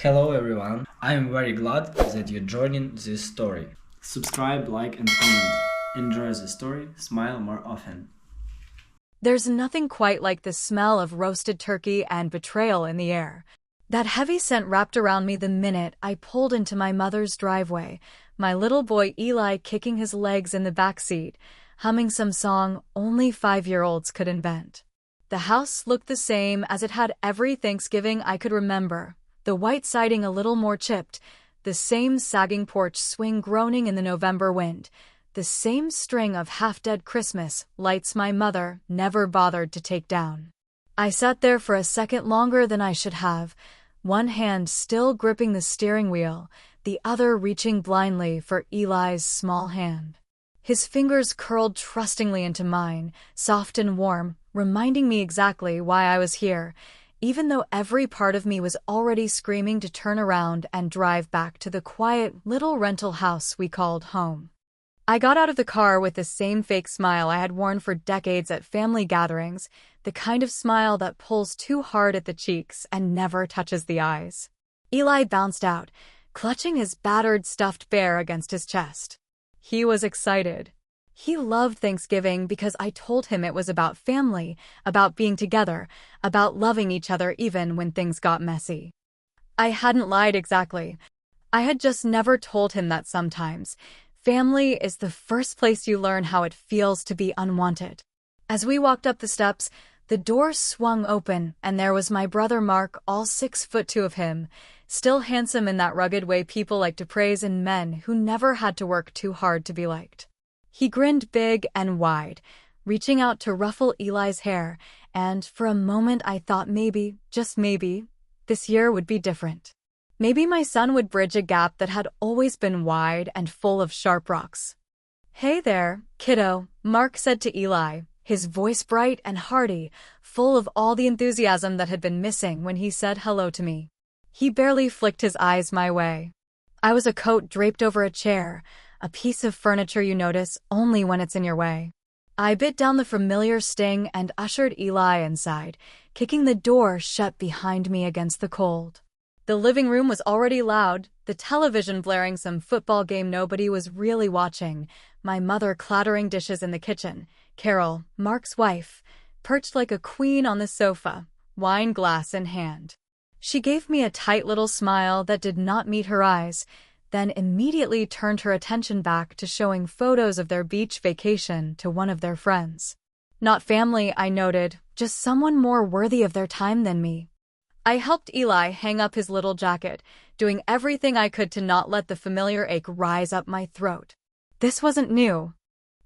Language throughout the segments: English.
Hello everyone, I'm very glad that you're joining this story. Subscribe, like and comment. Enjoy the story, smile more often. There's nothing quite like the smell of roasted turkey and betrayal in the air. That heavy scent wrapped around me the minute I pulled into my mother's driveway, my little boy Eli kicking his legs in the back seat, humming some song only 5-year-olds could invent. The house looked the same as it had every Thanksgiving I could remember, the white siding a little more chipped, the same sagging porch swing groaning in the November wind, the same string of half-dead Christmas lights my mother never bothered to take down. I sat there for a second longer than I should have, one hand still gripping the steering wheel, the other reaching blindly for Eli's small hand. His fingers curled trustingly into mine, soft and warm, reminding me exactly why I was here, even though every part of me was already screaming to turn around and drive back to the quiet little rental house we called home. I got out of the car with the same fake smile I had worn for decades at family gatherings, the kind of smile that pulls too hard at the cheeks and never touches the eyes. Eli bounced out, clutching his battered stuffed bear against his chest. He was excited. He loved Thanksgiving because I told him it was about family, about being together, about loving each other even when things got messy. I hadn't lied exactly. I had just never told him that sometimes family is the first place you learn how it feels to be unwanted. As we walked up the steps, the door swung open, and there was my brother Mark, all 6'2" of him, still handsome in that rugged way people like to praise in men who never had to work too hard to be liked. He grinned big and wide, reaching out to ruffle Eli's hair, and for a moment I thought maybe, just maybe, this year would be different. Maybe my son would bridge a gap that had always been wide and full of sharp rocks. "Hey there, kiddo," Mark said to Eli, his voice bright and hearty, full of all the enthusiasm that had been missing when he said hello to me. He barely flicked his eyes my way. I was a coat draped over a chair, a piece of furniture you notice only when it's in your way. I bit down the familiar sting and ushered Eli inside, kicking the door shut behind me against the cold. The living room was already loud, the television blaring some football game nobody was really watching, my mother clattering dishes in the kitchen, Carol, Mark's wife, perched like a queen on the sofa, wine glass in hand. She gave me a tight little smile that did not meet her eyes, then immediately turned her attention back to showing photos of their beach vacation to one of their friends. Not family, I noted, just someone more worthy of their time than me. I helped Eli hang up his little jacket, doing everything I could to not let the familiar ache rise up my throat. This wasn't new.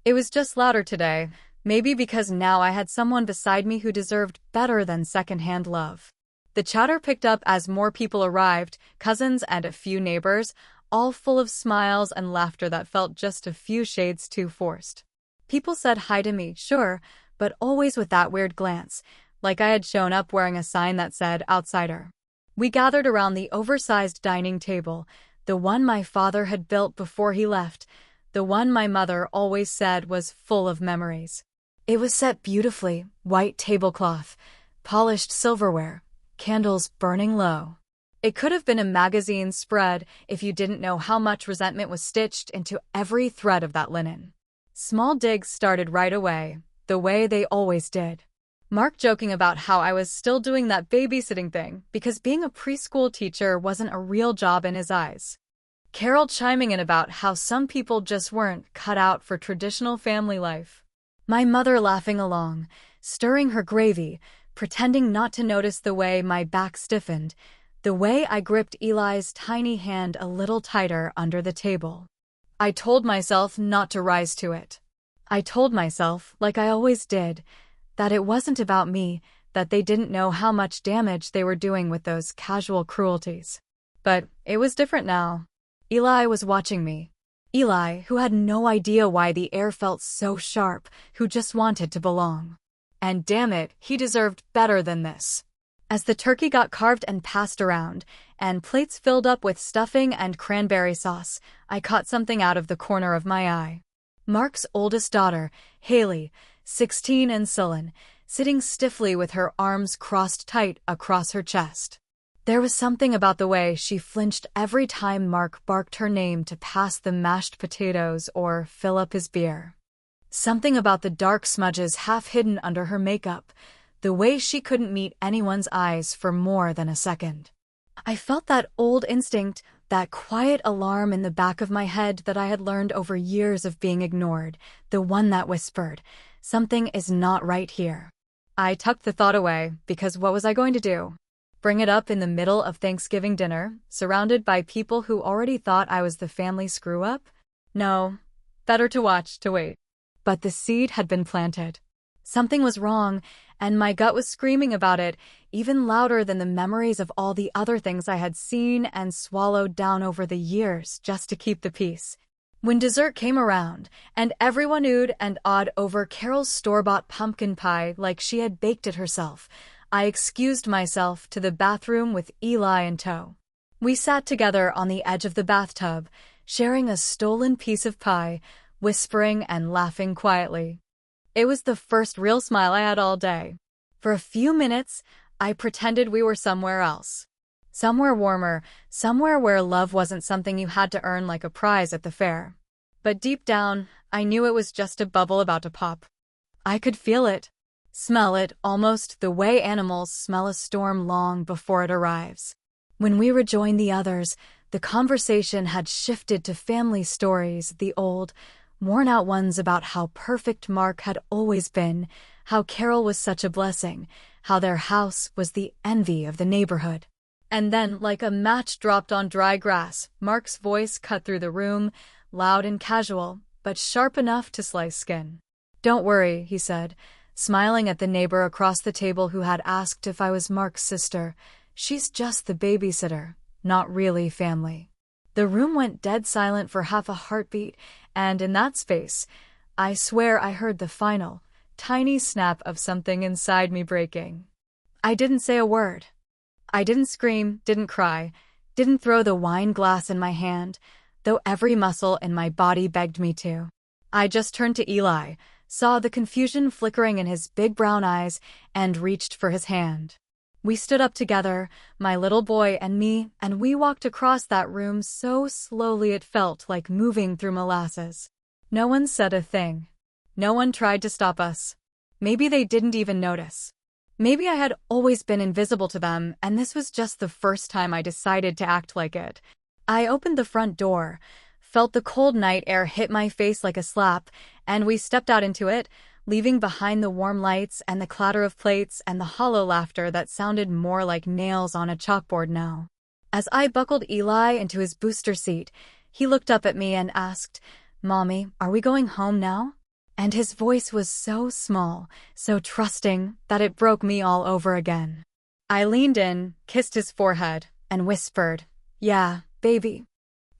It was just louder today, maybe because now I had someone beside me who deserved better than secondhand love. The chatter picked up as more people arrived, cousins and a few neighbors, all full of smiles and laughter that felt just a few shades too forced. People said hi to me, sure, but always with that weird glance, like I had shown up wearing a sign that said outsider. We gathered around the oversized dining table, the one my father had built before he left, the one my mother always said was full of memories. It was set beautifully, white tablecloth, polished silverware, candles burning low. It could have been a magazine spread if you didn't know how much resentment was stitched into every thread of that linen. Small digs started right away, the way they always did. Mark joking about how I was still doing that babysitting thing because being a preschool teacher wasn't a real job in his eyes. Carol chiming in about how some people just weren't cut out for traditional family life. My mother laughing along, stirring her gravy, pretending not to notice the way my back stiffened, the way I gripped Eli's tiny hand a little tighter under the table. I told myself not to rise to it. I told myself, like I always did, that it wasn't about me, that they didn't know how much damage they were doing with those casual cruelties. But it was different now. Eli was watching me. Eli, who had no idea why the air felt so sharp, who just wanted to belong. And damn it, he deserved better than this. As the turkey got carved and passed around, and plates filled up with stuffing and cranberry sauce, I caught something out of the corner of my eye. Mark's oldest daughter, Haley, 16 and sullen, sitting stiffly with her arms crossed tight across her chest. There was something about the way she flinched every time Mark barked her name to pass the mashed potatoes or fill up his beer. Something about the dark smudges half hidden under her makeup, the way she couldn't meet anyone's eyes for more than a second. I felt that old instinct, that quiet alarm in the back of my head that I had learned over years of being ignored, the one that whispered, "Something is not right here." I tucked the thought away, because what was I going to do? Bring it up in the middle of Thanksgiving dinner, surrounded by people who already thought I was the family screw-up? No, better to wait. But the seed had been planted. Something was wrong, and my gut was screaming about it, even louder than the memories of all the other things I had seen and swallowed down over the years just to keep the peace. When dessert came around, and everyone oohed and awed over Carol's store-bought pumpkin pie like she had baked it herself, I excused myself to the bathroom with Eli in tow. We sat together on the edge of the bathtub, sharing a stolen piece of pie, whispering and laughing quietly. It was the first real smile I had all day. For a few minutes, I pretended we were somewhere else. Somewhere warmer, somewhere where love wasn't something you had to earn like a prize at the fair. But deep down, I knew it was just a bubble about to pop. I could feel it, smell it, almost the way animals smell a storm long before it arrives. When we rejoined the others, the conversation had shifted to family stories, the old, worn-out ones about how perfect Mark had always been, how Carol was such a blessing, how their house was the envy of the neighborhood. And then, like a match dropped on dry grass, Mark's voice cut through the room, loud and casual, but sharp enough to slice skin. "Don't worry," he said, smiling at the neighbor across the table who had asked if I was Mark's sister. "She's just the babysitter, not really family." The room went dead silent for half a heartbeat, and in that space, I swear I heard the final, tiny snap of something inside me breaking. I didn't say a word. I didn't scream, didn't cry, didn't throw the wine glass in my hand, though every muscle in my body begged me to. I just turned to Eli, saw the confusion flickering in his big brown eyes, and reached for his hand. We stood up together, my little boy and me, and we walked across that room so slowly it felt like moving through molasses. No one said a thing. No one tried to stop us. Maybe they didn't even notice. Maybe I had always been invisible to them, and this was just the first time I decided to act like it. I opened the front door, felt the cold night air hit my face like a slap, and we stepped out into it, leaving behind the warm lights and the clatter of plates and the hollow laughter that sounded more like nails on a chalkboard now. As I buckled Eli into his booster seat, he looked up at me and asked, "Mommy, are we going home now?" And his voice was so small, so trusting, that it broke me all over again. I leaned in, kissed his forehead, and whispered, "Yeah, baby,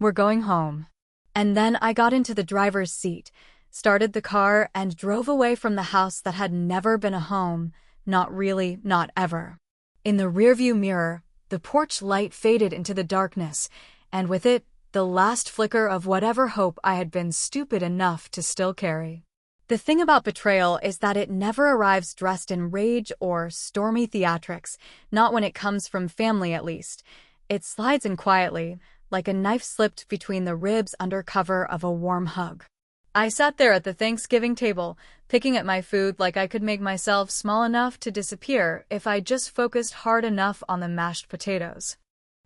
we're going home." And then I got into the driver's seat, started the car, and drove away from the house that had never been a home, not really, not ever. In the rearview mirror, the porch light faded into the darkness, and with it, the last flicker of whatever hope I had been stupid enough to still carry. The thing about betrayal is that it never arrives dressed in rage or stormy theatrics, not when it comes from family at least. It slides in quietly, like a knife slipped between the ribs under cover of a warm hug. I sat there at the Thanksgiving table, picking at my food like I could make myself small enough to disappear if I just focused hard enough on the mashed potatoes.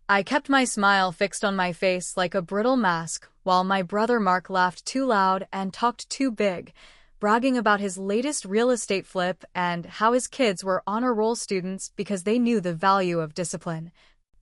I kept my smile fixed on my face like a brittle mask, while my brother Mark laughed too loud and talked too big, bragging about his latest real estate flip and how his kids were honor roll students because they knew the value of discipline,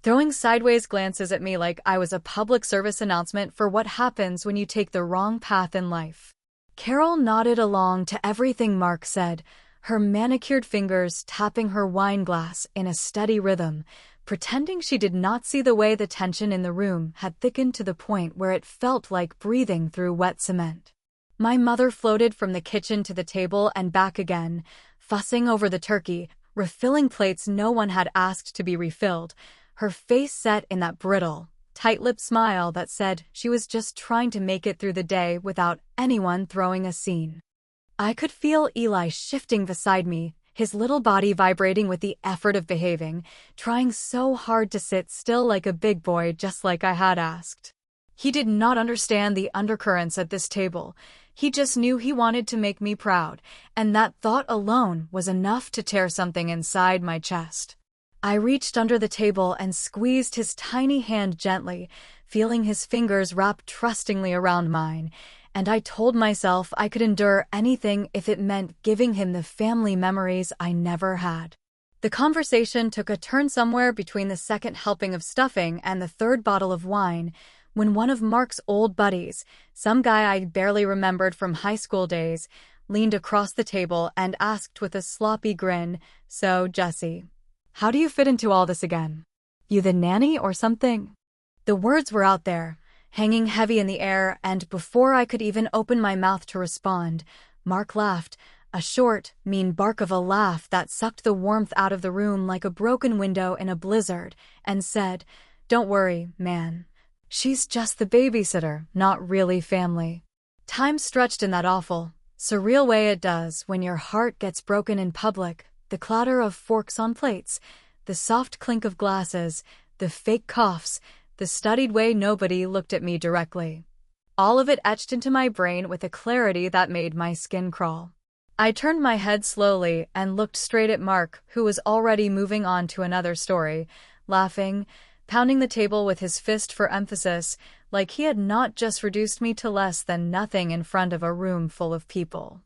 throwing sideways glances at me like I was a public service announcement for what happens when you take the wrong path in life. Carol nodded along to everything Mark said, her manicured fingers tapping her wine glass in a steady rhythm, pretending she did not see the way the tension in the room had thickened to the point where it felt like breathing through wet cement. My mother floated from the kitchen to the table and back again, fussing over the turkey, refilling plates no one had asked to be refilled, her face set in that brittle, tight-lipped smile that said she was just trying to make it through the day without anyone throwing a scene. I could feel Eli shifting beside me, his little body vibrating with the effort of behaving, trying so hard to sit still like a big boy just like I had asked. He did not understand the undercurrents at this table. He just knew he wanted to make me proud, and that thought alone was enough to tear something inside my chest. I reached under the table and squeezed his tiny hand gently, feeling his fingers wrap trustingly around mine, and I told myself I could endure anything if it meant giving him the family memories I never had. The conversation took a turn somewhere between the second helping of stuffing and the third bottle of wine, when one of Mark's old buddies, some guy I barely remembered from high school days, leaned across the table and asked with a sloppy grin, "So, Jesse, how do you fit into all this again? You the nanny or something?" The words were out there, hanging heavy in the air, and before I could even open my mouth to respond, Mark laughed, a short, mean bark of a laugh that sucked the warmth out of the room like a broken window in a blizzard, and said, "Don't worry, man. She's just the babysitter, not really family." Time stretched in that awful, surreal way it does when your heart gets broken in public, the clatter of forks on plates, the soft clink of glasses, the fake coughs, the studied way nobody looked at me directly. All of it etched into my brain with a clarity that made my skin crawl. I turned my head slowly and looked straight at Mark, who was already moving on to another story, laughing, pounding the table with his fist for emphasis, like he had not just reduced me to less than nothing in front of a room full of people.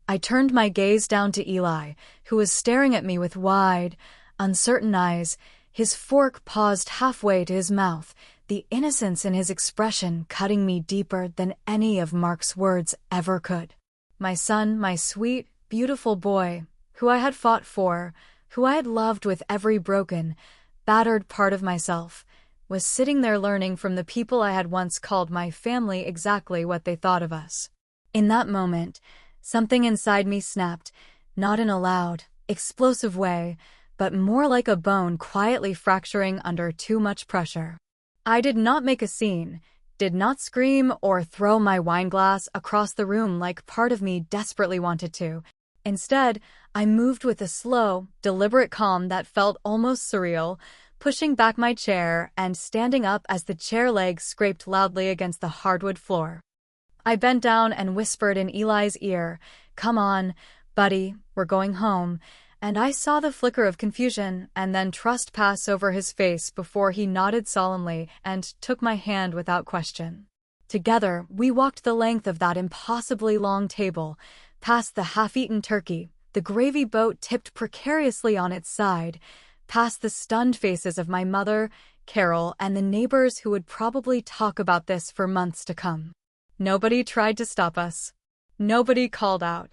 I turned my gaze down to Eli, who was staring at me with wide, uncertain eyes, his fork paused halfway to his mouth, the innocence in his expression cutting me deeper than any of Mark's words ever could. My son, my sweet, beautiful boy, who I had fought for, who I had loved with every broken, battered part of myself, was sitting there learning from the people I had once called my family exactly what they thought of us. In that moment, something inside me snapped, not in a loud, explosive way, but more like a bone quietly fracturing under too much pressure. I did not make a scene, did not scream or throw my wine glass across the room like part of me desperately wanted to. Instead, I moved with a slow, deliberate calm that felt almost surreal, pushing back my chair and standing up as the chair legs scraped loudly against the hardwood floor. I bent down and whispered in Eli's ear, "Come on, buddy, we're going home," and I saw the flicker of confusion and then trust pass over his face before he nodded solemnly and took my hand without question. Together, we walked the length of that impossibly long table, past the half-eaten turkey, the gravy boat tipped precariously on its side, past the stunned faces of my mother, Carol, and the neighbors who would probably talk about this for months to come. Nobody tried to stop us. Nobody called out.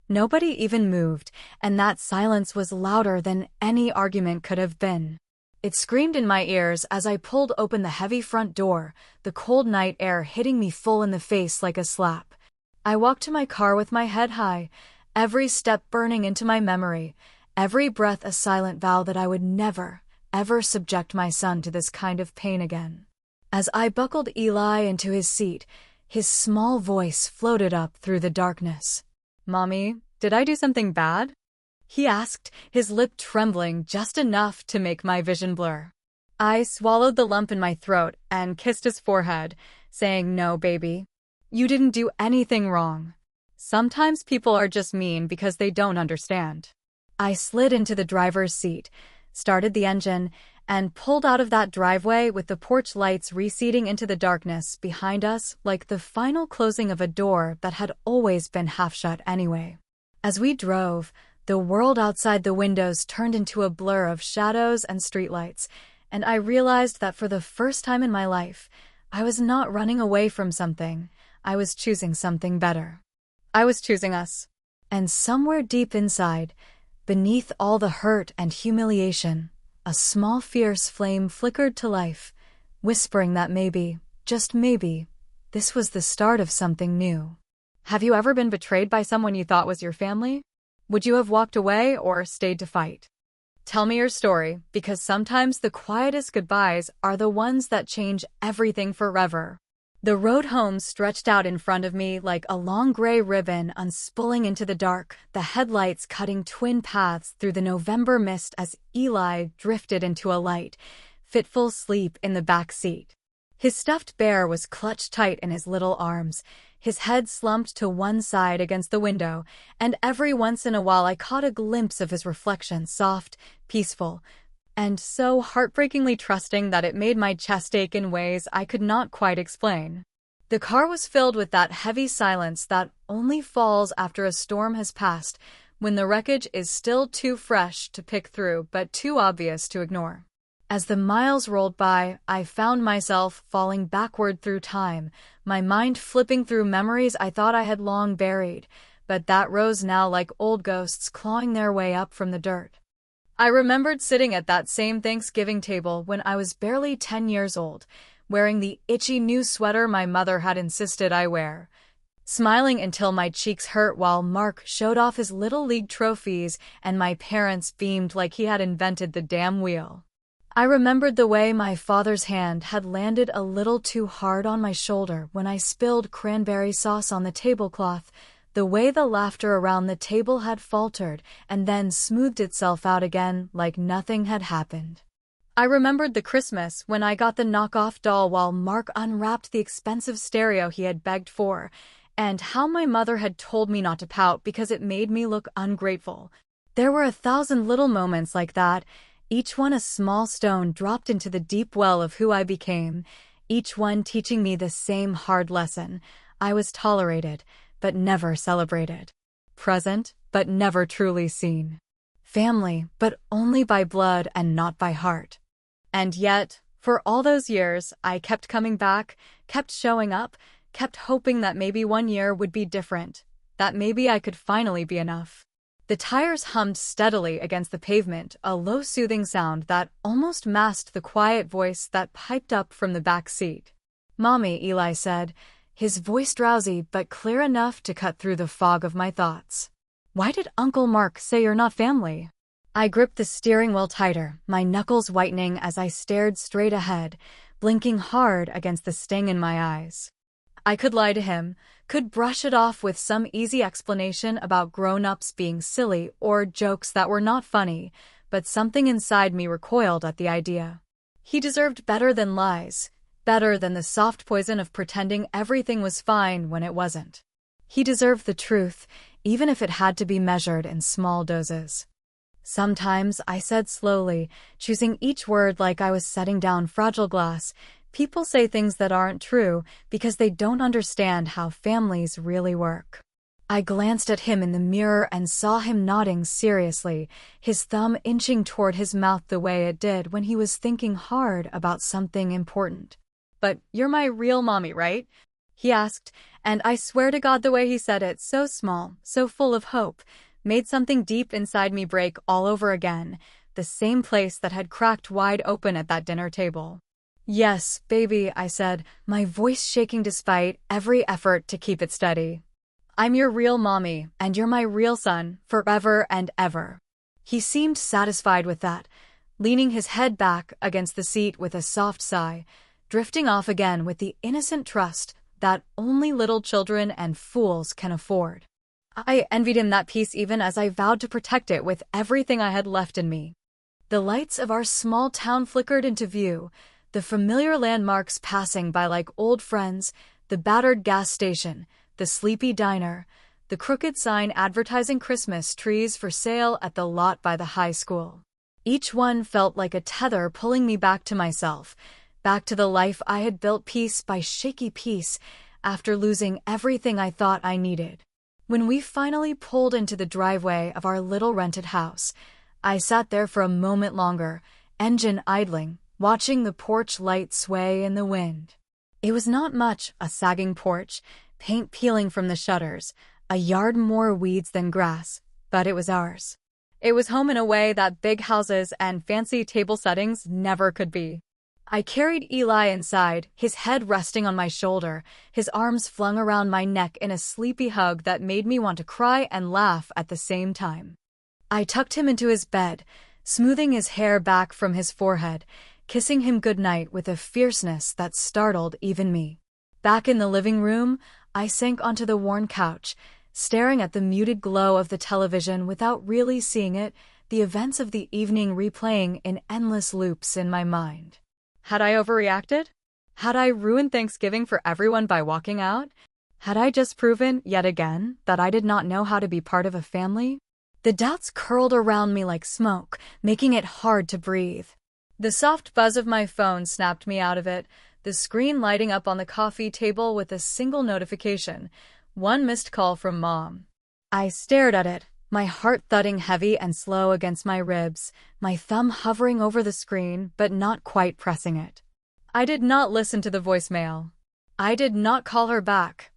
Nobody even moved, and that silence was louder than any argument could have been. It screamed in my ears as I pulled open the heavy front door, the cold night air hitting me full in the face like a slap. I walked to my car with my head high, every step burning into my memory, every breath a silent vow that I would never, ever subject my son to this kind of pain again. As I buckled Eli into his seat, his small voice floated up through the darkness. "Mommy, did I do something bad?" he asked, his lip trembling just enough to make my vision blur. I swallowed the lump in my throat and kissed his forehead, saying, "No, baby. You didn't do anything wrong. Sometimes people are just mean because they don't understand." I slid into the driver's seat, started the engine, and pulled out of that driveway with the porch lights receding into the darkness behind us like the final closing of a door that had always been half shut anyway. As we drove, the world outside the windows turned into a blur of shadows and streetlights, and I realized that for the first time in my life, I was not running away from something. I was choosing something better. I was choosing us. And somewhere deep inside, beneath all the hurt and humiliation, a small fierce flame flickered to life, whispering that maybe, just maybe, this was the start of something new. Have you ever been betrayed by someone you thought was your family? Would you have walked away or stayed to fight? Tell me your story, because sometimes the quietest goodbyes are the ones that change everything forever. The road home stretched out in front of me like a long gray ribbon unspooling into the dark, the headlights cutting twin paths through the November mist as Eli drifted into a light, fitful sleep in the back seat. His stuffed bear was clutched tight in his little arms, his head slumped to one side against the window, and every once in a while I caught a glimpse of his reflection, soft, peaceful, and so heartbreakingly trusting that it made my chest ache in ways I could not quite explain. The car was filled with that heavy silence that only falls after a storm has passed, when the wreckage is still too fresh to pick through but too obvious to ignore. As the miles rolled by, I found myself falling backward through time, my mind flipping through memories I thought I had long buried, but that rose now like old ghosts clawing their way up from the dirt. I remembered sitting at that same Thanksgiving table when I was barely 10 years old, wearing the itchy new sweater my mother had insisted I wear, smiling until my cheeks hurt while Mark showed off his Little League trophies and my parents beamed like he had invented the damn wheel. I remembered the way my father's hand had landed a little too hard on my shoulder when I spilled cranberry sauce on the tablecloth, the way the laughter around the table had faltered and then smoothed itself out again like nothing had happened. I remembered the Christmas when I got the knockoff doll while Mark unwrapped the expensive stereo he had begged for, and how my mother had told me not to pout because it made me look ungrateful. There were 1,000 little moments like that, each one a small stone dropped into the deep well of who I became, each one teaching me the same hard lesson. I was tolerated, but never celebrated. Present, but never truly seen. Family, but only by blood and not by heart. And yet, for all those years, I kept coming back, kept showing up, kept hoping that maybe one year would be different, that maybe I could finally be enough. The tires hummed steadily against the pavement, a low soothing sound that almost masked the quiet voice that piped up from the back seat. "Mommy," Eli said, his voice drowsy but clear enough to cut through the fog of my thoughts. "Why did Uncle Mark say you're not family?" I gripped the steering wheel tighter, my knuckles whitening as I stared straight ahead, blinking hard against the sting in my eyes. I could lie to him, could brush it off with some easy explanation about grown-ups being silly or jokes that were not funny, but something inside me recoiled at the idea. He deserved better than lies, better than the soft poison of pretending everything was fine when it wasn't. He deserved the truth, even if it had to be measured in small doses. "Sometimes," I said slowly, choosing each word like I was setting down fragile glass, "people say things that aren't true because they don't understand how families really work." I glanced at him in the mirror and saw him nodding seriously, his thumb inching toward his mouth the way it did when he was thinking hard about something important. "But you're my real mommy, right?" he asked, and I swear to God the way he said it, so small, so full of hope, made something deep inside me break all over again, the same place that had cracked wide open at that dinner table. "Yes, baby," I said, my voice shaking despite every effort to keep it steady. "I'm your real mommy, and you're my real son, forever and ever." He seemed satisfied with that, leaning his head back against the seat with a soft sigh, drifting off again with the innocent trust that only little children and fools can afford. I envied him that peace even as I vowed to protect it with everything I had left in me. The lights of our small town flickered into view, the familiar landmarks passing by like old friends, the battered gas station, the sleepy diner, the crooked sign advertising Christmas trees for sale at the lot by the high school. Each one felt like a tether pulling me back to myself, back to the life I had built piece by shaky piece after losing everything I thought I needed. When we finally pulled into the driveway of our little rented house, I sat there for a moment longer, engine idling, watching the porch light sway in the wind. It was not much, a sagging porch, paint peeling from the shutters, a yard more weeds than grass, but it was ours. It was home in a way that big houses and fancy table settings never could be. I carried Eli inside, his head resting on my shoulder, his arms flung around my neck in a sleepy hug that made me want to cry and laugh at the same time. I tucked him into his bed, smoothing his hair back from his forehead, kissing him goodnight with a fierceness that startled even me. Back in the living room, I sank onto the worn couch, staring at the muted glow of the television without really seeing it, the events of the evening replaying in endless loops in my mind. Had I overreacted? Had I ruined Thanksgiving for everyone by walking out? Had I just proven, yet again, that I did not know how to be part of a family? The doubts curled around me like smoke, making it hard to breathe. The soft buzz of my phone snapped me out of it, the screen lighting up on the coffee table with a single notification, one missed call from Mom. I stared at it, my heart thudding heavy and slow against my ribs, my thumb hovering over the screen but not quite pressing it. I did not listen to the voicemail. I did not call her back.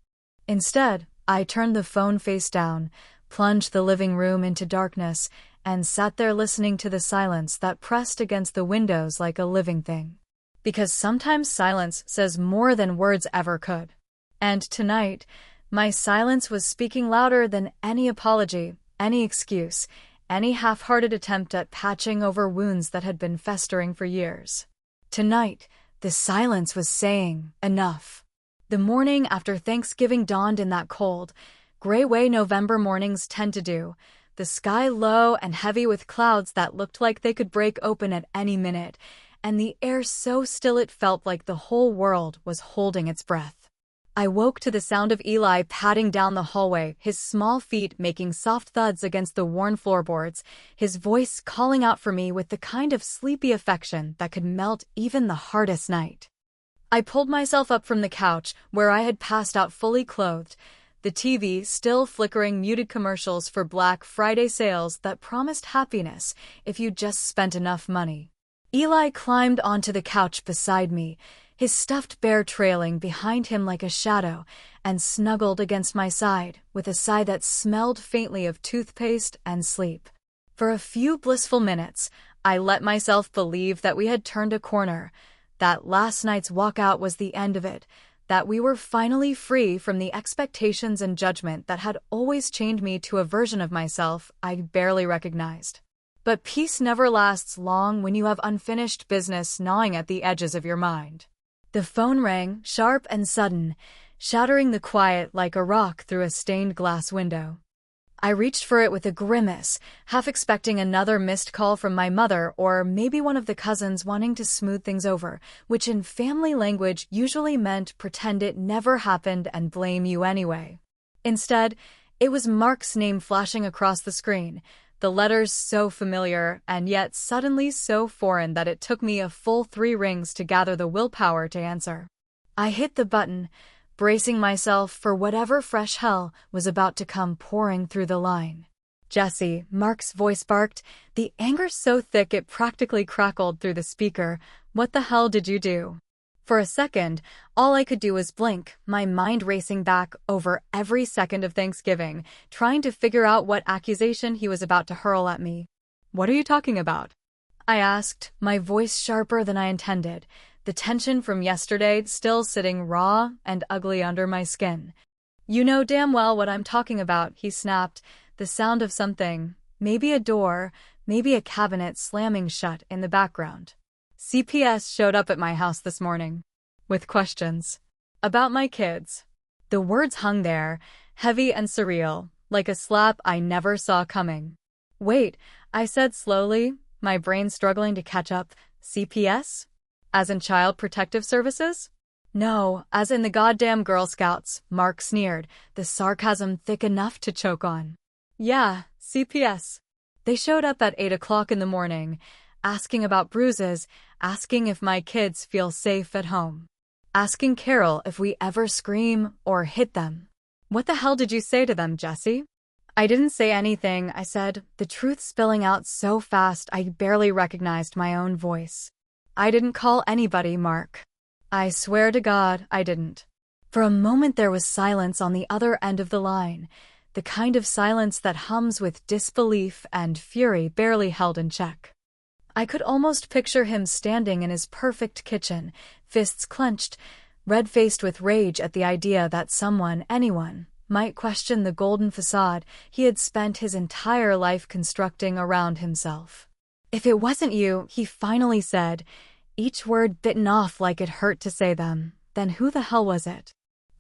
Instead, I turned the phone face down, plunged the living room into darkness, and sat there listening to the silence that pressed against the windows like a living thing. Because sometimes silence says more than words ever could. And tonight, my silence was speaking louder than any apology, any excuse, any half-hearted attempt at patching over wounds that had been festering for years. Tonight, the silence was saying, enough. The morning after Thanksgiving dawned in that cold, gray way November mornings tend to do, the sky low and heavy with clouds that looked like they could break open at any minute, and the air so still it felt like the whole world was holding its breath. I woke to the sound of Eli padding down the hallway, his small feet making soft thuds against the worn floorboards, his voice calling out for me with the kind of sleepy affection that could melt even the hardest night. I pulled myself up from the couch, where I had passed out fully clothed, the TV still flickering muted commercials for Black Friday sales that promised happiness if you just spent enough money. Eli climbed onto the couch beside me, his stuffed bear trailing behind him like a shadow, and snuggled against my side with a sigh that smelled faintly of toothpaste and sleep. For a few blissful minutes, I let myself believe that we had turned a corner, that last night's walkout was the end of it, that we were finally free from the expectations and judgment that had always chained me to a version of myself I barely recognized. But peace never lasts long when you have unfinished business gnawing at the edges of your mind. The phone rang, sharp and sudden, shattering the quiet like a rock through a stained glass window. I reached for it with a grimace, half expecting another missed call from my mother or maybe one of the cousins wanting to smooth things over, which in family language usually meant pretend it never happened and blame you anyway. Instead, it was Mark's name flashing across the screen, the letters so familiar and yet suddenly so foreign that it took me a full 3 rings to gather the willpower to answer. I hit the button, bracing myself for whatever fresh hell was about to come pouring through the line. "Jesse," Mark's voice barked, the anger so thick it practically crackled through the speaker. "What the hell did you do?" For a second, all I could do was blink, my mind racing back over every second of Thanksgiving, trying to figure out what accusation he was about to hurl at me. "What are you talking about?" I asked, my voice sharper than I intended, the tension from yesterday still sitting raw and ugly under my skin. "You know damn well what I'm talking about," he snapped, the sound of something, maybe a door, maybe a cabinet slamming shut in the background. "CPS showed up at my house this morning. With questions. About my kids." The words hung there, heavy and surreal, like a slap I never saw coming. "Wait," I said slowly, my brain struggling to catch up. "CPS? As in Child Protective Services?" "No, as in the goddamn Girl Scouts," Mark sneered, the sarcasm thick enough to choke on. "Yeah, CPS. They showed up at 8 o'clock in the morning, asking about bruises, asking if my kids feel safe at home. Asking Carol if we ever scream or hit them." "What the hell did you say to them, Jesse?" "I didn't say anything," I said, the truth spilling out so fast I barely recognized my own voice. "I didn't call anybody, Mark. I swear to God, I didn't." For a moment there was silence on the other end of the line, the kind of silence that hums with disbelief and fury barely held in check. I could almost picture him standing in his perfect kitchen, fists clenched, red-faced with rage at the idea that someone, anyone, might question the golden facade he had spent his entire life constructing around himself. "If it wasn't you," he finally said, each word bitten off like it hurt to say them, "then who the hell was it?"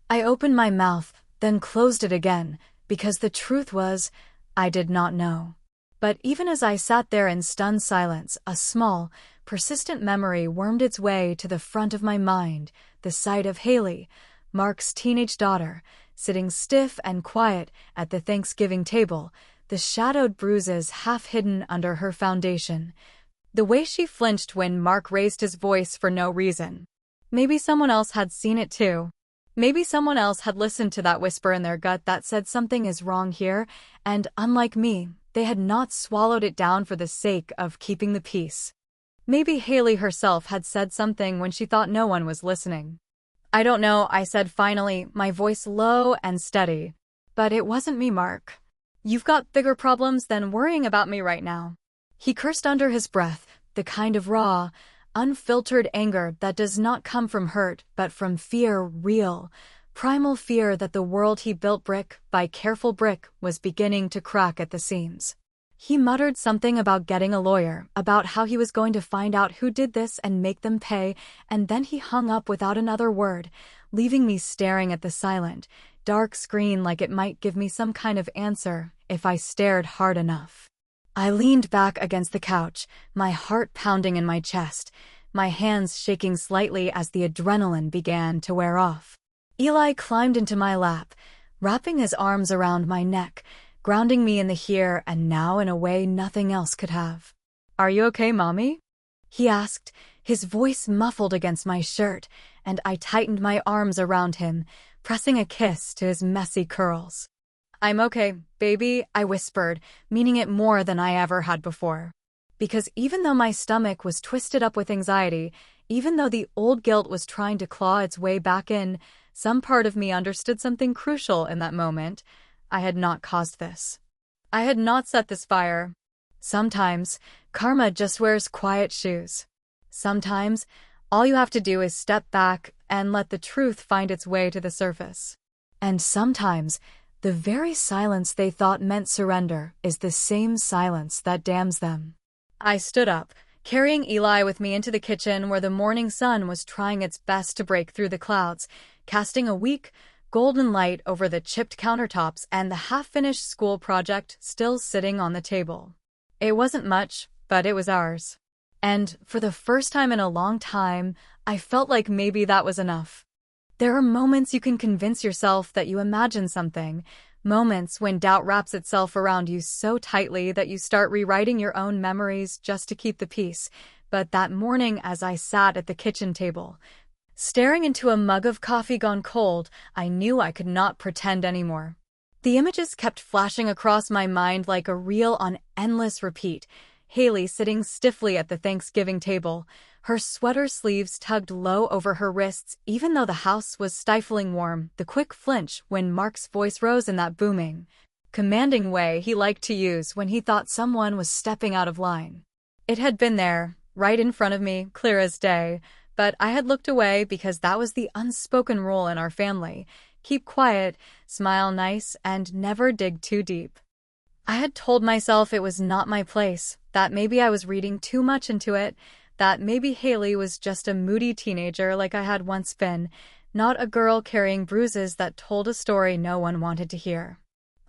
I opened my mouth, then closed it again, because the truth was, I did not know. But even as I sat there in stunned silence, a small, persistent memory wormed its way to the front of my mind, the sight of Haley, Mark's teenage daughter, sitting stiff and quiet at the Thanksgiving table, the shadowed bruises half hidden under her foundation. The way she flinched when Mark raised his voice for no reason. Maybe someone else had seen it too. Maybe someone else had listened to that whisper in their gut that said something is wrong here, and unlike me, they had not swallowed it down for the sake of keeping the peace. Maybe Haley herself had said something when she thought no one was listening. I don't know, I said finally, my voice low and steady. But it wasn't me, Mark. You've got bigger problems than worrying about me right now. He cursed under his breath, the kind of raw, unfiltered anger that does not come from hurt but from fear, real, primal fear that the world he built brick by careful brick was beginning to crack at the seams. He muttered something about getting a lawyer, about how he was going to find out who did this and make them pay, and then he hung up without another word, leaving me staring at the silent, dark screen like it might give me some kind of answer if I stared hard enough. I leaned back against the couch, my heart pounding in my chest, my hands shaking slightly as the adrenaline began to wear off. Eli climbed into my lap, wrapping his arms around my neck, grounding me in the here and now in a way nothing else could have. "Are you okay, Mommy?" he asked, his voice muffled against my shirt, and I tightened my arms around him, pressing a kiss to his messy curls. "I'm okay, baby," I whispered, meaning it more than I ever had before. Because even though my stomach was twisted up with anxiety, even though the old guilt was trying to claw its way back in, some part of me understood something crucial in that moment. I had not caused this. I had not set this fire. Sometimes, karma just wears quiet shoes. Sometimes, all you have to do is step back and let the truth find its way to the surface. And sometimes, the very silence they thought meant surrender is the same silence that damns them. I stood up, carrying Eli with me into the kitchen where the morning sun was trying its best to break through the clouds, casting a weak, golden light over the chipped countertops and the half-finished school project still sitting on the table. It wasn't much, but it was ours. And for the first time in a long time, I felt like maybe that was enough. There are moments you can convince yourself that you imagine something, moments when doubt wraps itself around you so tightly that you start rewriting your own memories just to keep the peace. But that morning as I sat at the kitchen table, staring into a mug of coffee gone cold, I knew I could not pretend anymore. The images kept flashing across my mind like a reel on endless repeat. Haley sitting stiffly at the Thanksgiving table, her sweater sleeves tugged low over her wrists even though the house was stifling warm, the quick flinch when Mark's voice rose in that booming, commanding way he liked to use when he thought someone was stepping out of line. It had been there, right in front of me, clear as day, but I had looked away because that was the unspoken rule in our family. Keep quiet, smile nice, and never dig too deep. I had told myself it was not my place, that maybe I was reading too much into it, that maybe Haley was just a moody teenager like I had once been, not a girl carrying bruises that told a story no one wanted to hear.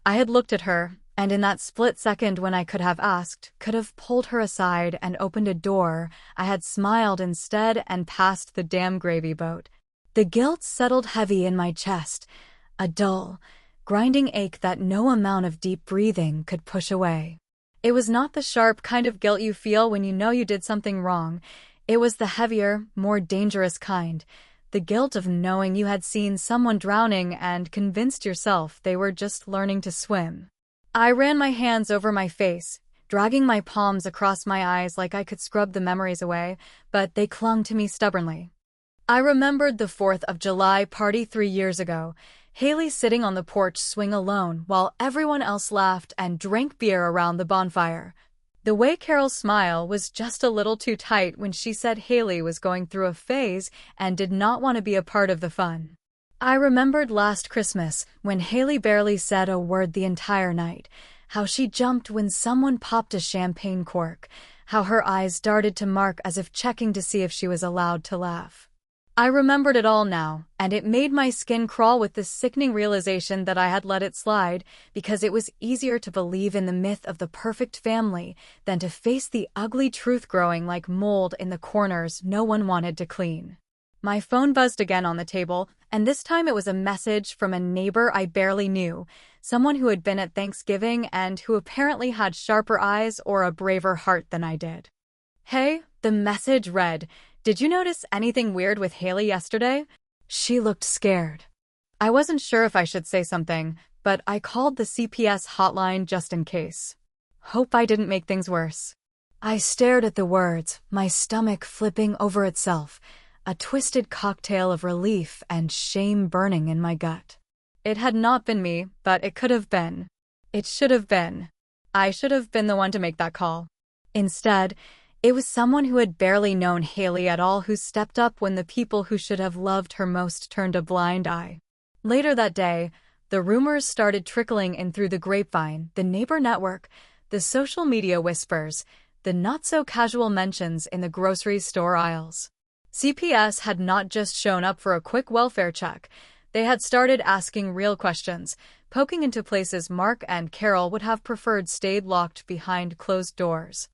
I had looked at her, and in that split second when I could have asked, could have pulled her aside and opened a door, I had smiled instead and passed the damn gravy boat. The guilt settled heavy in my chest, a dull, grinding ache that no amount of deep breathing could push away. It was not the sharp kind of guilt you feel when you know you did something wrong. It was the heavier, more dangerous kind, the guilt of knowing you had seen someone drowning and convinced yourself they were just learning to swim. I ran my hands over my face, dragging my palms across my eyes like I could scrub the memories away, but they clung to me stubbornly. I remembered the 4th of July party 3 years ago, Haley sitting on the porch swing alone while everyone else laughed and drank beer around the bonfire. The way Carol's smile was just a little too tight when she said Haley was going through a phase and did not want to be a part of the fun. I remembered last Christmas, when Haley barely said a word the entire night, how she jumped when someone popped a champagne cork, how her eyes darted to Mark as if checking to see if she was allowed to laugh. I remembered it all now, and it made my skin crawl with the sickening realization that I had let it slide because it was easier to believe in the myth of the perfect family than to face the ugly truth growing like mold in the corners no one wanted to clean. My phone buzzed again on the table, and this time it was a message from a neighbor I barely knew, someone who had been at Thanksgiving and who apparently had sharper eyes or a braver heart than I did. Hey, the message read, "Did you notice anything weird with Haley yesterday?" She looked scared. I wasn't sure if I should say something, but I called the CPS hotline just in case. Hope I didn't make things worse. I stared at the words, my stomach flipping over itself, a twisted cocktail of relief and shame burning in my gut. It had not been me, but it could have been. It should have been. I should have been the one to make that call. Instead, it was someone who had barely known Haley at all who stepped up when the people who should have loved her most turned a blind eye. Later that day, the rumors started trickling in through the grapevine, the neighbor network, the social media whispers, the not-so-casual mentions in the grocery store aisles. CPS had not just shown up for a quick welfare check. They had started asking real questions, poking into places Mark and Carol would have preferred stayed locked behind closed doors.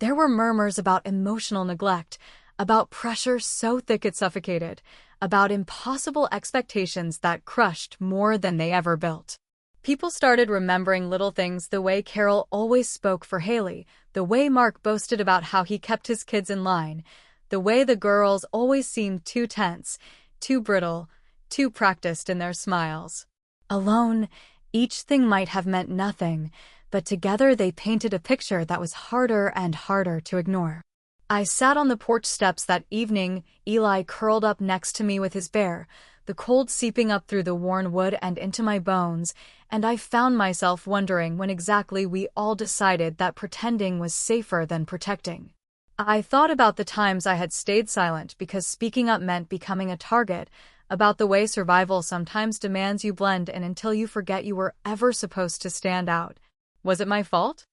There were murmurs about emotional neglect, about pressure so thick it suffocated, about impossible expectations that crushed more than they ever built. People started remembering little things, the way Carol always spoke for Haley, the way Mark boasted about how he kept his kids in line, the way the girls always seemed too tense, too brittle, too practiced in their smiles. Alone, each thing might have meant nothing, but together they painted a picture that was harder and harder to ignore. I sat on the porch steps that evening, Eli curled up next to me with his bear, the cold seeping up through the worn wood and into my bones, and I found myself wondering when exactly we all decided that pretending was safer than protecting. I thought about the times I had stayed silent because speaking up meant becoming a target, about the way survival sometimes demands you blend in until you forget you were ever supposed to stand out. Was it my fault?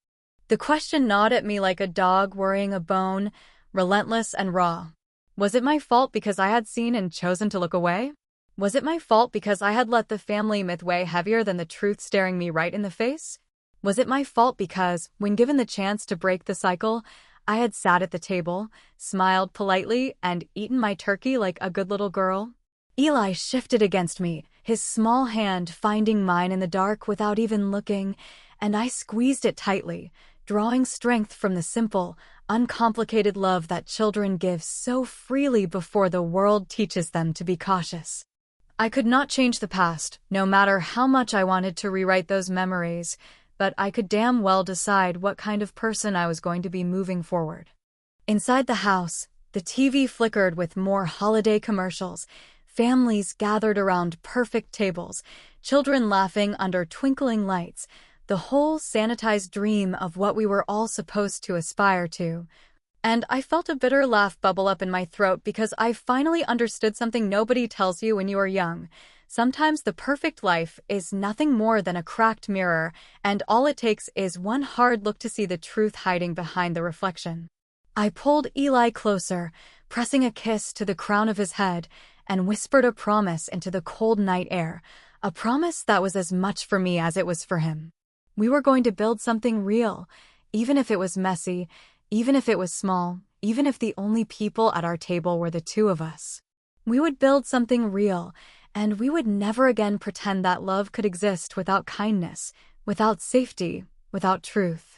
The question gnawed at me like a dog worrying a bone, relentless and raw. Was it my fault because I had seen and chosen to look away? Was it my fault because I had let the family myth weigh heavier than the truth staring me right in the face? Was it my fault because, when given the chance to break the cycle, I had sat at the table, smiled politely, and eaten my turkey like a good little girl? Eli shifted against me, his small hand finding mine in the dark without even looking, and I squeezed it tightly, drawing strength from the simple, uncomplicated love that children give so freely before the world teaches them to be cautious. I could not change the past, no matter how much I wanted to rewrite those memories, but I could damn well decide what kind of person I was going to be moving forward. Inside the house, the TV flickered with more holiday commercials, families gathered around perfect tables, children laughing under twinkling lights, the whole sanitized dream of what we were all supposed to aspire to. And I felt a bitter laugh bubble up in my throat because I finally understood something nobody tells you when you are young. Sometimes the perfect life is nothing more than a cracked mirror, and all it takes is one hard look to see the truth hiding behind the reflection. I pulled Eli closer, pressing a kiss to the crown of his head, and whispered a promise into the cold night air, a promise that was as much for me as it was for him. We were going to build something real, even if it was messy, even if it was small, even if the only people at our table were the two of us. We would build something real, and we would never again pretend that love could exist without kindness, without safety, without truth.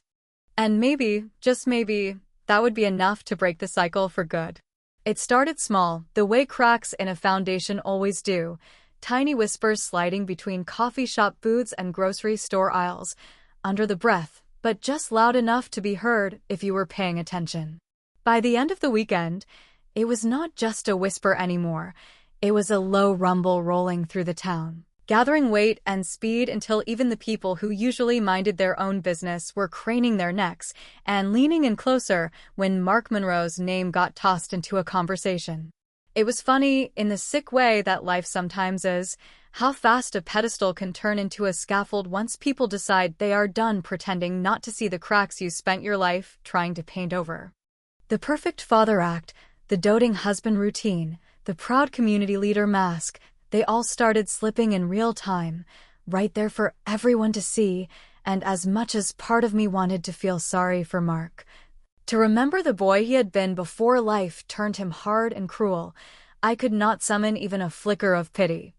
And maybe, just maybe, that would be enough to break the cycle for good. It started small, the way cracks in a foundation always do, tiny whispers sliding between coffee shop booths and grocery store aisles, under the breath, but just loud enough to be heard if you were paying attention. By the end of the weekend, it was not just a whisper anymore. It was a low rumble rolling through the town, gathering weight and speed until even the people who usually minded their own business were craning their necks and leaning in closer when Mark Monroe's name got tossed into a conversation. It was funny, in the sick way that life sometimes is, how fast a pedestal can turn into a scaffold once people decide they are done pretending not to see the cracks you spent your life trying to paint over. The perfect father act, the doting husband routine, The proud community leader mask, they all started slipping in real time, right there for everyone to see, and as much as part of me wanted to feel sorry for Mark, to remember the boy he had been before life turned him hard and cruel, I could not summon even a flicker of pity.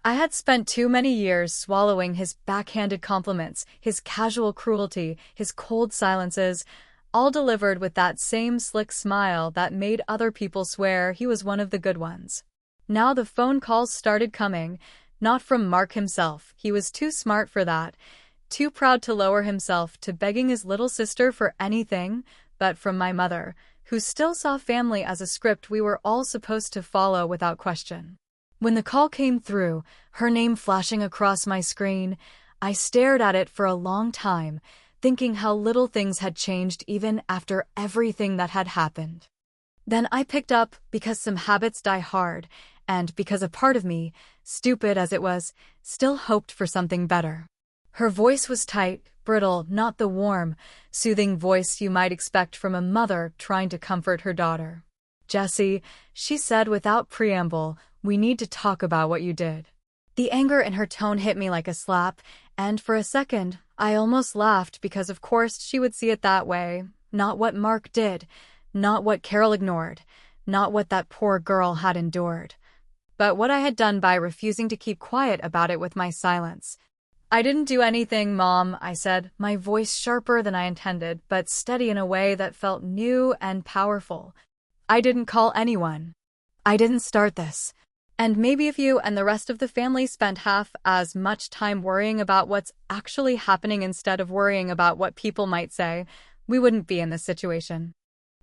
I had spent too many years swallowing his backhanded compliments, his casual cruelty, his cold silences, all delivered with that same slick smile that made other people swear he was one of the good ones. Now the phone calls started coming, not from Mark himself, he was too smart for that, too proud to lower himself to begging his little sister for anything, but from my mother, who still saw family as a script we were all supposed to follow without question. When the call came through, her name flashing across my screen, I stared at it for a long time, thinking how little things had changed even after everything that had happened. Then I picked up because some habits die hard, and because a part of me, stupid as it was, still hoped for something better. Her voice was tight, brittle, not the warm, soothing voice you might expect from a mother trying to comfort her daughter. "Jessie," she said without preamble, "we need to talk about what you did." The anger in her tone hit me like a slap, and for a second, I almost laughed because of course she would see it that way, not what Mark did, not what Carol ignored, not what that poor girl had endured, but what I had done by refusing to keep quiet about it with my silence. "I didn't do anything, Mom," I said, my voice sharper than I intended, but steady in a way that felt new and powerful. "I didn't call anyone. I didn't start this. And maybe if you and the rest of the family spent half as much time worrying about what's actually happening instead of worrying about what people might say, we wouldn't be in this situation."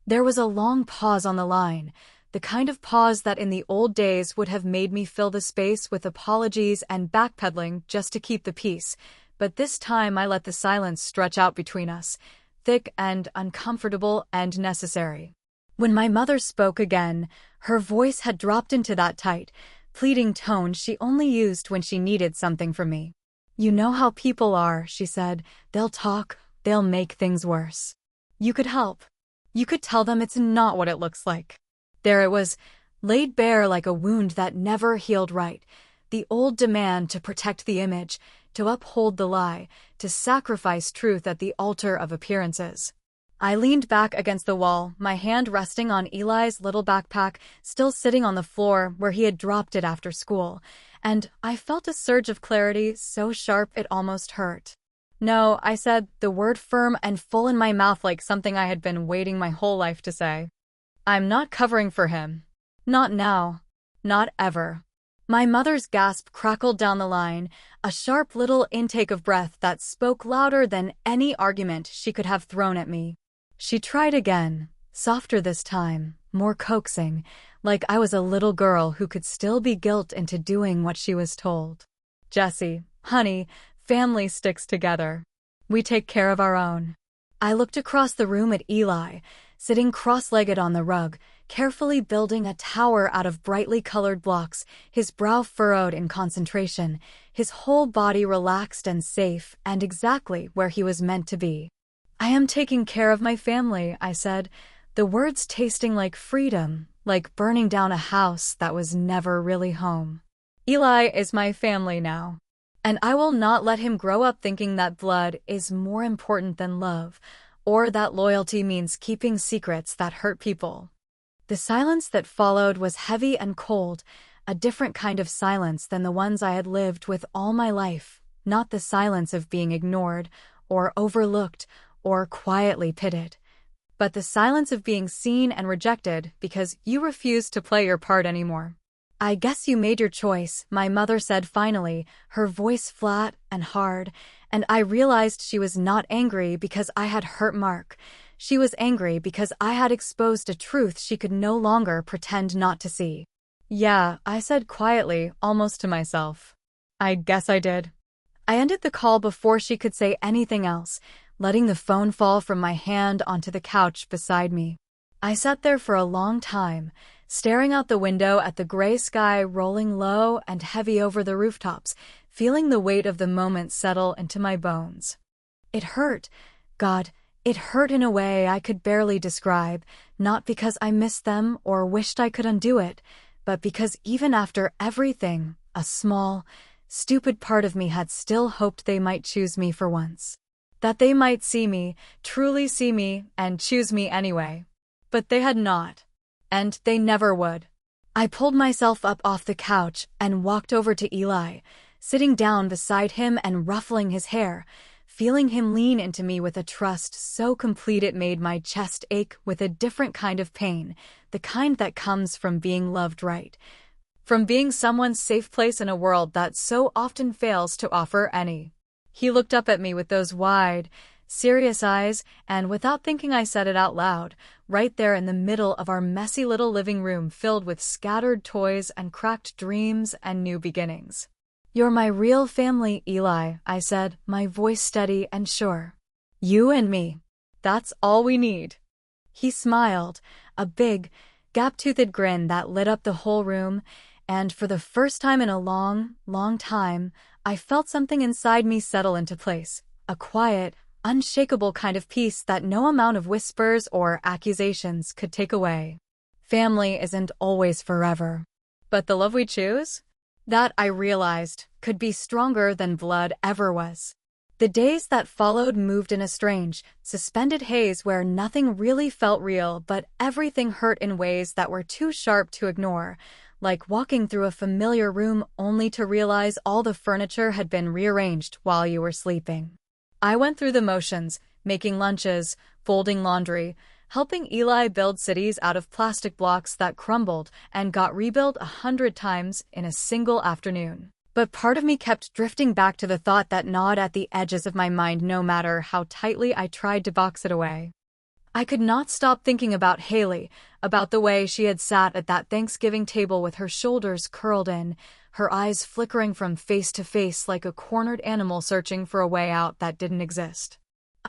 There was a long pause on the line, the kind of pause that in the old days would have made me fill the space with apologies and backpedaling just to keep the peace, but this time I let the silence stretch out between us, thick and uncomfortable and necessary. When my mother spoke again, her voice had dropped into that tight, pleading tone she only used when she needed something from me. "You know how people are," she said. "They'll talk, they'll make things worse. You could help. You could tell them it's not what it looks like." There it was, laid bare like a wound that never healed right, the old demand to protect the image, to uphold the lie, to sacrifice truth at the altar of appearances. I leaned back against the wall, my hand resting on Eli's little backpack, still sitting on the floor where he had dropped it after school, and I felt a surge of clarity so sharp it almost hurt. "No," I said, the word firm and full in my mouth like something I had been waiting my whole life to say. "I'm not covering for him. Not now. Not ever." My mother's gasp crackled down the line, a sharp little intake of breath that spoke louder than any argument she could have thrown at me. She tried again, softer this time, more coaxing, like I was a little girl who could still be guilted into doing what she was told. "Jessie, honey, family sticks together. We take care of our own." I looked across the room at Eli, sitting cross-legged on the rug, carefully building a tower out of brightly colored blocks, his brow furrowed in concentration, his whole body relaxed and safe and exactly where he was meant to be. "I am taking care of my family," I said, the words tasting like freedom, like burning down a house that was never really home. "Eli is my family now. And I will not let him grow up thinking that blood is more important than love, or that loyalty means keeping secrets that hurt people." The silence that followed was heavy and cold, a different kind of silence than the ones I had lived with all my life, not the silence of being ignored, or overlooked, or quietly pitied, but the silence of being seen and rejected because you refused to play your part anymore. "I guess you made your choice," my mother said finally, her voice flat and hard, and I realized she was not angry because I had hurt Mark. She was angry because I had exposed a truth she could no longer pretend not to see. "Yeah," I said quietly, almost to myself. "I guess I did." I ended the call before she could say anything else, letting the phone fall from my hand onto the couch beside me. I sat there for a long time, staring out the window at the gray sky rolling low and heavy over the rooftops, feeling the weight of the moment settle into my bones. It hurt. God, it hurt in a way I could barely describe, not because I missed them or wished I could undo it, but because even after everything, a small, stupid part of me had still hoped they might choose me for once. That they might see me, truly see me, and choose me anyway. But they had not. And they never would. I pulled myself up off the couch and walked over to Eli, sitting down beside him and ruffling his hair, feeling him lean into me with a trust so complete it made my chest ache with a different kind of pain, the kind that comes from being loved right. From being someone's safe place in a world that so often fails to offer any. He looked up at me with those wide, serious eyes, and without thinking I said it out loud, right there in the middle of our messy little living room filled with scattered toys and cracked dreams and new beginnings. "You're my real family, Eli," I said, my voice steady and sure. "You and me. That's all we need." He smiled, a big, gap-toothed grin that lit up the whole room, and for the first time in a long, long time, I felt something inside me settle into place, a quiet, unshakable kind of peace that no amount of whispers or accusations could take away. Family isn't always forever. But the love we choose? That, I realized, could be stronger than blood ever was. The days that followed moved in a strange, suspended haze where nothing really felt real but everything hurt in ways that were too sharp to ignore, like walking through a familiar room only to realize all the furniture had been rearranged while you were sleeping. I went through the motions, making lunches, folding laundry, helping Eli build cities out of plastic blocks that crumbled and got rebuilt 100 times in a single afternoon. But part of me kept drifting back to the thought that gnawed at the edges of my mind no matter how tightly I tried to box it away. I could not stop thinking about Haley, about the way she had sat at that Thanksgiving table with her shoulders curled in, her eyes flickering from face to face like a cornered animal searching for a way out that didn't exist.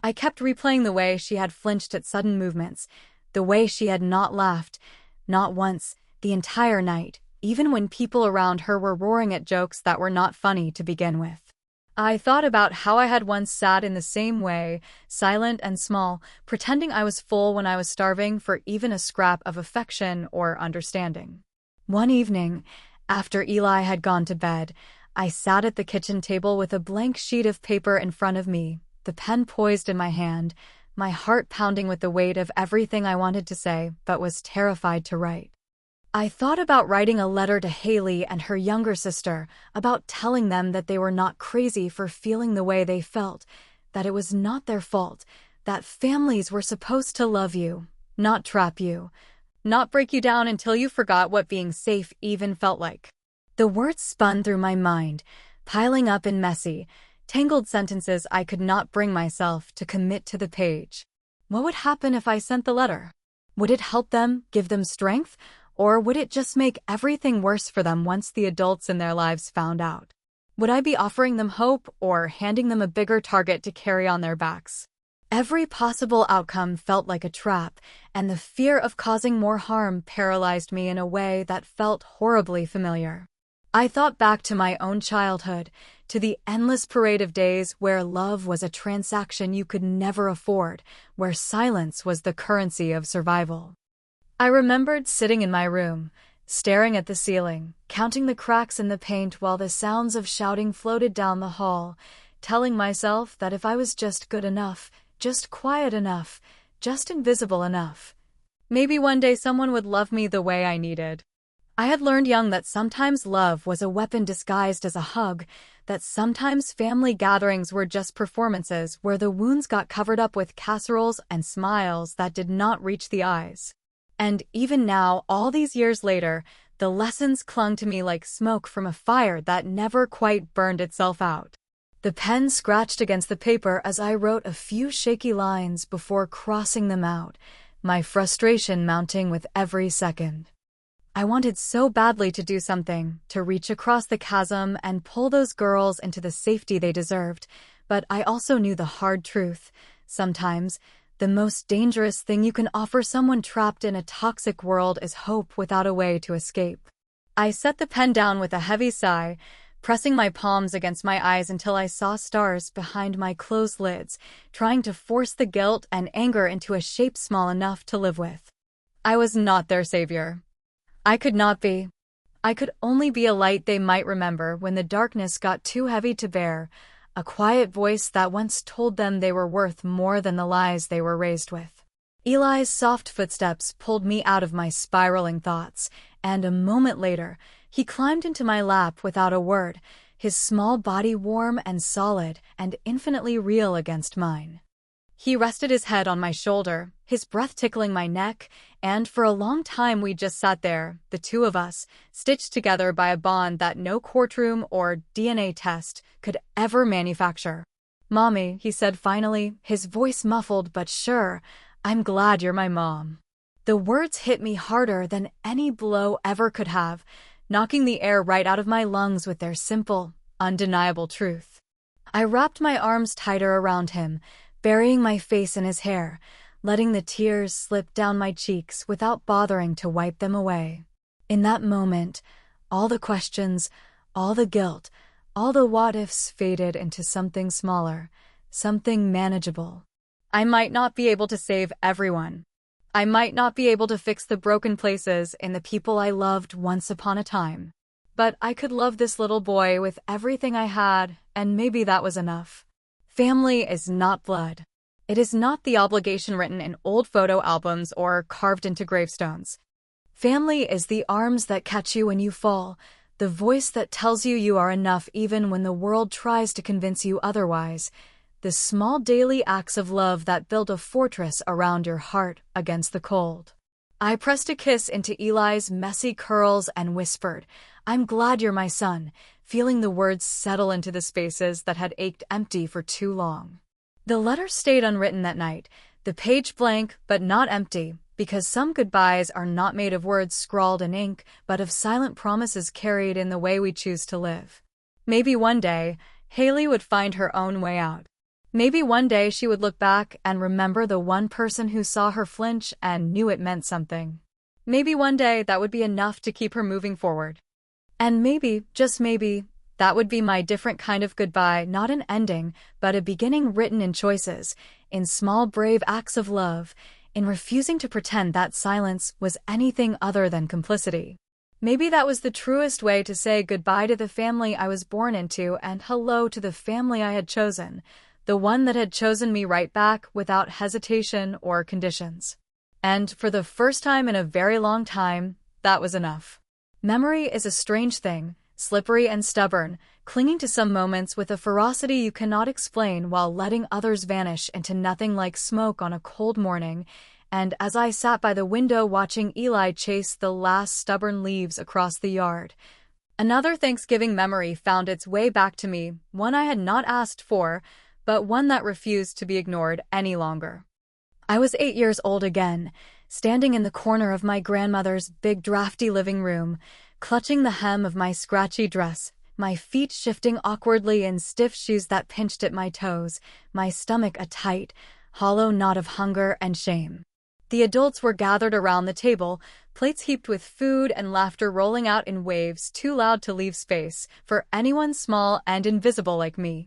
I kept replaying the way she had flinched at sudden movements, the way she had not laughed, not once, the entire night, even when people around her were roaring at jokes that were not funny to begin with. I thought about how I had once sat in the same way, silent and small, pretending I was full when I was starving for even a scrap of affection or understanding. One evening, after Eli had gone to bed, I sat at the kitchen table with a blank sheet of paper in front of me, the pen poised in my hand, my heart pounding with the weight of everything I wanted to say but was terrified to write. I thought about writing a letter to Haley and her younger sister, about telling them that they were not crazy for feeling the way they felt, that it was not their fault, that families were supposed to love you, not trap you, not break you down until you forgot what being safe even felt like. The words spun through my mind, piling up in messy, tangled sentences I could not bring myself to commit to the page. What would happen if I sent the letter? Would it help them, give them strength? Or would it just make everything worse for them once the adults in their lives found out? Would I be offering them hope or handing them a bigger target to carry on their backs? Every possible outcome felt like a trap, and the fear of causing more harm paralyzed me in a way that felt horribly familiar. I thought back to my own childhood, to the endless parade of days where love was a transaction you could never afford, where silence was the currency of survival. I remembered sitting in my room, staring at the ceiling, counting the cracks in the paint while the sounds of shouting floated down the hall, telling myself that if I was just good enough, just quiet enough, just invisible enough, maybe one day someone would love me the way I needed. I had learned young that sometimes love was a weapon disguised as a hug, that sometimes family gatherings were just performances where the wounds got covered up with casseroles and smiles that did not reach the eyes. And even now, all these years later, the lessons clung to me like smoke from a fire that never quite burned itself out. The pen scratched against the paper as I wrote a few shaky lines before crossing them out, my frustration mounting with every second. I wanted so badly to do something, to reach across the chasm and pull those girls into the safety they deserved, but I also knew the hard truth. Sometimes, the most dangerous thing you can offer someone trapped in a toxic world is hope without a way to escape. I set the pen down with a heavy sigh, pressing my palms against my eyes until I saw stars behind my closed lids, trying to force the guilt and anger into a shape small enough to live with. I was not their savior. I could not be. I could only be a light they might remember when the darkness got too heavy to bear, a quiet voice that once told them they were worth more than the lies they were raised with. Eli's soft footsteps pulled me out of my spiraling thoughts, and a moment later, he climbed into my lap without a word, his small body warm and solid and infinitely real against mine. He rested his head on my shoulder, his breath tickling my neck, and for a long time we just sat there, the two of us, stitched together by a bond that no courtroom or DNA test could ever manufacture. "Mommy," he said finally, his voice muffled but sure, "I'm glad you're my mom." The words hit me harder than any blow ever could have, knocking the air right out of my lungs with their simple, undeniable truth. I wrapped my arms tighter around him, burying my face in his hair, letting the tears slip down my cheeks without bothering to wipe them away. In that moment, all the questions, all the guilt, all the what-ifs faded into something smaller, something manageable. I might not be able to save everyone. I might not be able to fix the broken places in the people I loved once upon a time. But I could love this little boy with everything I had, and maybe that was enough. Family is not blood. It is not the obligation written in old photo albums or carved into gravestones. Family is the arms that catch you when you fall, the voice that tells you you are enough even when the world tries to convince you otherwise, the small daily acts of love that build a fortress around your heart against the cold. I pressed a kiss into Eli's messy curls and whispered, "I'm glad you're my son," feeling the words settle into the spaces that had ached empty for too long. The letter stayed unwritten that night, the page blank but not empty, because some goodbyes are not made of words scrawled in ink, but of silent promises carried in the way we choose to live. Maybe one day, Haley would find her own way out. Maybe one day she would look back and remember the one person who saw her flinch and knew it meant something. Maybe one day that would be enough to keep her moving forward. And maybe, just maybe, that would be my different kind of goodbye, not an ending, but a beginning written in choices, in small brave acts of love, in refusing to pretend that silence was anything other than complicity. Maybe that was the truest way to say goodbye to the family I was born into and hello to the family I had chosen, the one that had chosen me right back without hesitation or conditions. And for the first time in a very long time, that was enough. Memory is a strange thing, slippery and stubborn, clinging to some moments with a ferocity you cannot explain while letting others vanish into nothing like smoke on a cold morning. And as I sat by the window watching Eli chase the last stubborn leaves across the yard, another Thanksgiving memory found its way back to me, one I had not asked for, but one that refused to be ignored any longer. I was 8 years old again, standing in the corner of my grandmother's big drafty living room, clutching the hem of my scratchy dress, my feet shifting awkwardly in stiff shoes that pinched at my toes, my stomach a tight, hollow knot of hunger and shame. The adults were gathered around the table, plates heaped with food and laughter rolling out in waves too loud to leave space for anyone small and invisible like me.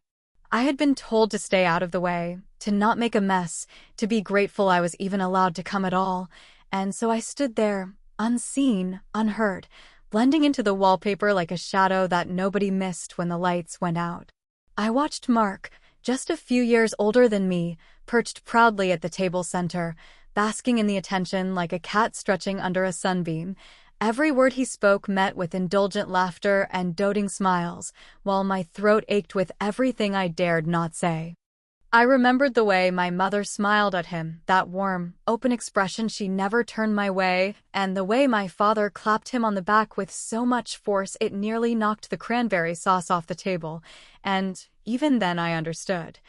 I had been told to stay out of the way, to not make a mess, to be grateful I was even allowed to come at all, and so I stood there, unseen, unheard, blending into the wallpaper like a shadow that nobody missed when the lights went out. I watched Mark, just a few years older than me, perched proudly at the table center, basking in the attention like a cat stretching under a sunbeam. Every word he spoke met with indulgent laughter and doting smiles, while my throat ached with everything I dared not say. I remembered the way my mother smiled at him, that warm, open expression she never turned my way, and the way my father clapped him on the back with so much force it nearly knocked the cranberry sauce off the table, and even then I understood,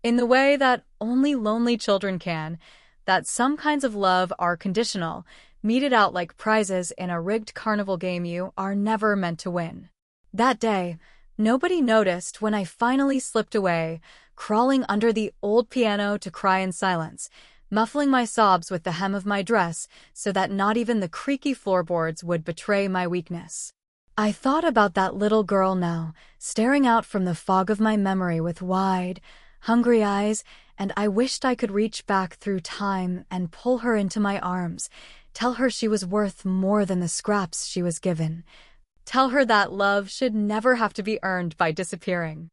in the way that only lonely children can, that some kinds of love are conditional, meted out like prizes in a rigged carnival game you are never meant to win. That day, nobody noticed when I finally slipped away, crawling under the old piano to cry in silence, muffling my sobs with the hem of my dress so that not even the creaky floorboards would betray my weakness. I thought about that little girl now, staring out from the fog of my memory with wide, hungry eyes, and I wished I could reach back through time and pull her into my arms, tell her she was worth more than the scraps she was given. Tell her that love should never have to be earned by disappearing.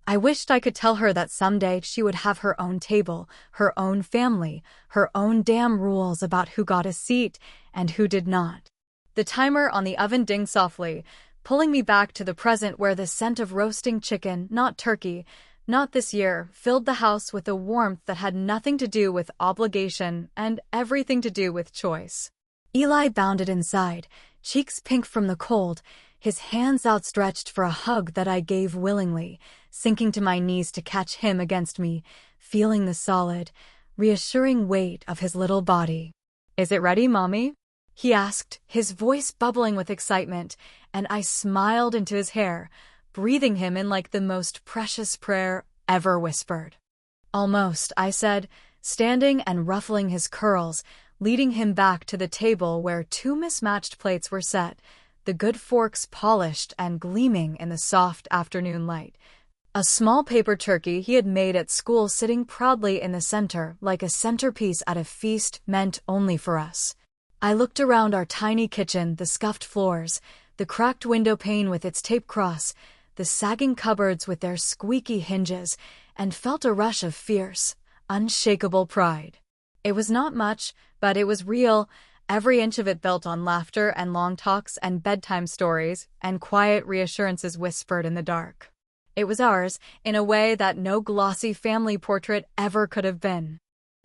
I wished I could tell her that someday she would have her own table, her own family, her own damn rules about who got a seat and who did not. The timer on the oven dinged softly, pulling me back to the present where the scent of roasting chicken, not turkey, not this year, filled the house with a warmth that had nothing to do with obligation and everything to do with choice. Eli bounded inside, cheeks pink from the cold, his hands outstretched for a hug that I gave willingly, sinking to my knees to catch him against me, feeling the solid, reassuring weight of his little body. "Is it ready, Mommy?" he asked, his voice bubbling with excitement, and I smiled into his hair, breathing him in like the most precious prayer ever whispered. "Almost," I said, standing and ruffling his curls, leading him back to the table where 2 mismatched plates were set, the good forks polished and gleaming in the soft afternoon light. A small paper turkey he had made at school sitting proudly in the center like a centerpiece at a feast meant only for us. I looked around our tiny kitchen, the scuffed floors, the cracked window pane with its tape cross, the sagging cupboards with their squeaky hinges, and felt a rush of fierce, unshakable pride. It was not much, but it was real, every inch of it built on laughter and long talks and bedtime stories and quiet reassurances whispered in the dark. It was ours, in a way that no glossy family portrait ever could have been.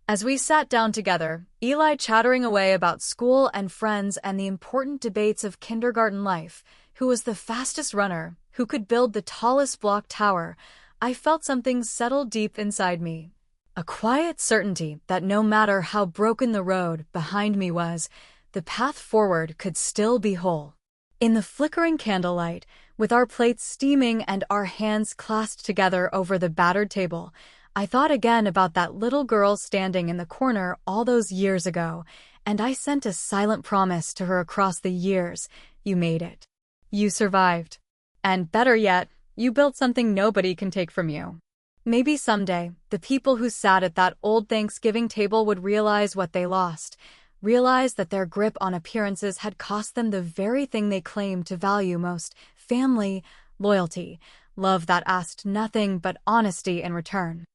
As we sat down together, Eli chattering away about school and friends and the important debates of kindergarten life, who was the fastest runner, who could build the tallest block tower, I felt something settle deep inside me. A quiet certainty that no matter how broken the road behind me was, the path forward could still be whole. In the flickering candlelight, with our plates steaming and our hands clasped together over the battered table, I thought again about that little girl standing in the corner all those years ago, and I sent a silent promise to her across the years. You made it. You survived. And better yet, you built something nobody can take from you. Maybe someday, the people who sat at that old Thanksgiving table would realize what they lost, realize that their grip on appearances had cost them the very thing they claimed to value most: family, loyalty, love that asked nothing but honesty in return.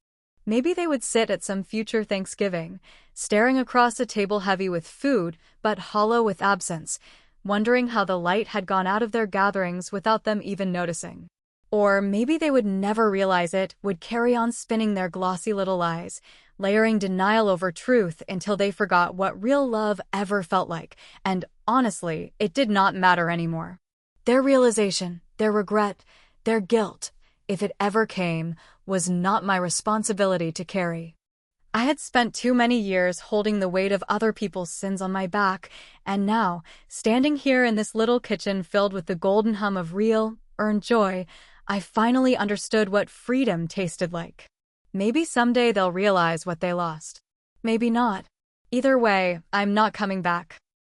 Maybe they would sit at some future Thanksgiving, staring across a table heavy with food but hollow with absence, wondering how the light had gone out of their gatherings without them even noticing. Or maybe they would never realize it, would carry on spinning their glossy little lies, layering denial over truth until they forgot what real love ever felt like, and honestly, it did not matter anymore. Their realization, their regret, their guilt, if it ever came, was not my responsibility to carry. I had spent too many years holding the weight of other people's sins on my back, and now, standing here in this little kitchen filled with the golden hum of real, earned joy, I finally understood what freedom tasted like. Maybe someday they'll realize what they lost. Maybe not. Either way, I'm not coming back.